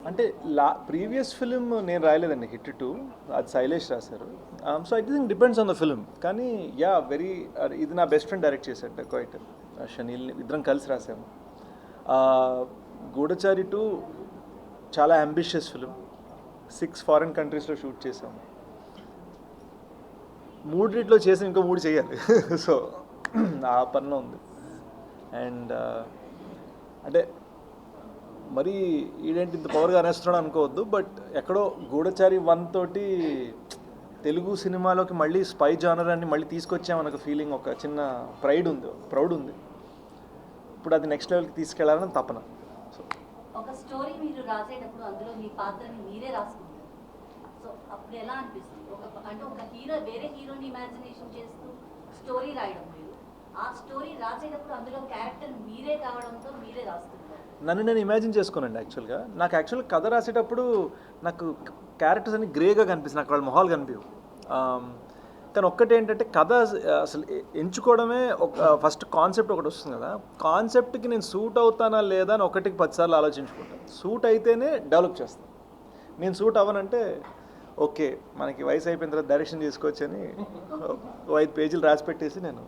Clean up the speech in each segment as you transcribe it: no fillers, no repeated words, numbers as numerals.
అంటే previous film నేను రాయలేదండి, hit 2 అది శైలేష్ రాశారు. So I think depends on the film. కానీ యా వెరీ, ఇది నా బెస్ట్ ఫ్రెండ్ డైరెక్ట్ చేశాడు క్వైట్, షనీల్, ఇద్దరం కలిసి రాసాము. గూఢచారి 2 చాలా అంబిషియస్ ఫిలిం, 6 ఫారిన్ కంట్రీస్లో షూట్ చేసాము. 3 చేసి ఇంకో 3 చేయాలి. సో ఆ పనిలో ఉంది. అండ్ అంటే మరీ ఈడేంటి ఇంత పవర్గా అనేస్తున్నాడు అనుకోవద్దు, బట్ ఎక్కడో గూఢచారి 1 తోటి తెలుగు సినిమాలోకి మళ్ళీ స్పై జానర్ అని మళ్ళీ తీసుకొచ్చామని ఒక ఫీలింగ్, ఒక చిన్న ప్రౌడ్ ఉంది. ఇప్పుడు అది నెక్స్ట్ లెవెల్కి తీసుకెళ్లాలని తపన. సో ఒక స్టోరీ మీరు రాసేటప్పుడు అందులో మీ పాత్రని మీరే రాసుకుంటారు. సో అప్పుడు ఎలా అనిపిస్తుంది? అంటే ఒక హీరో వేరే హీరోని ఇమాజినేషన్ చేస్తూ స్టోరీ రాయడం మీరు, ఆ స్టోరీ రాసేటప్పుడు అందులో క్యారెక్టర్ మీరే కావడంతో మీరే రాస్తున్నారు. నన్ను నేను ఇమాజిన్ చేసుకోనండి. నాకు కథ రాసేటప్పుడు నాకు క్యారెక్టర్స్ అన్ని గ్రేగా కనిపిస్తుంది, నాకు వాళ్ళ మొహాలు కనిపించవు. కానీ ఒక్కటి ఏంటంటే కథ అసలు ఎంచుకోవడమే ఒక ఫస్ట్ కాన్సెప్ట్ ఒకటి వస్తుంది కదా, కాన్సెప్ట్కి నేను సూట్ అవుతానా లేదా అని 1కి 10 సార్లు ఆలోచించుకుంటాను. సూట్ అయితేనే డెవలప్ చేస్తాను. నేను సూట్ అవ్వనంటే ఓకే మనకి వయసు అయిపోయిన తర్వాత డైరెక్షన్ చేసుకోవచ్చు అని 5 పేజీలు రాసి పెట్టేసి నేను.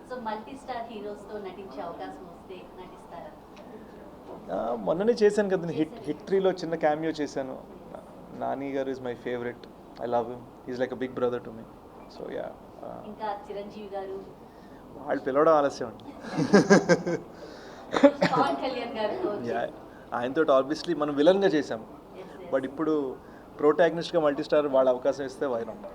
సో మల్టీ స్టార్ హీరోస్తో నటించే అవకాశం వస్తే నటిస్తారా? మొన్ననే చేశాను కదా, హిట్ 3లో చిన్న క్యామియో చేశాను. Nani garu is my favourite, I love him, is like a big brother to me. So yeah. ఇంకా చిరంజీవి గారు వాళ్ళు పిలవడం ఆలస్యం అండి. పవన్ కళ్యాణ్ గారు ఆయనతో ఆబ్వియస్లీ మనం విలన్గా చేసాము, బట్ ఇప్పుడు ప్రోటాగనిస్ట్గా మల్టీ స్టార్ వాళ్ళ అవకాశం ఇస్తే వై నాట్.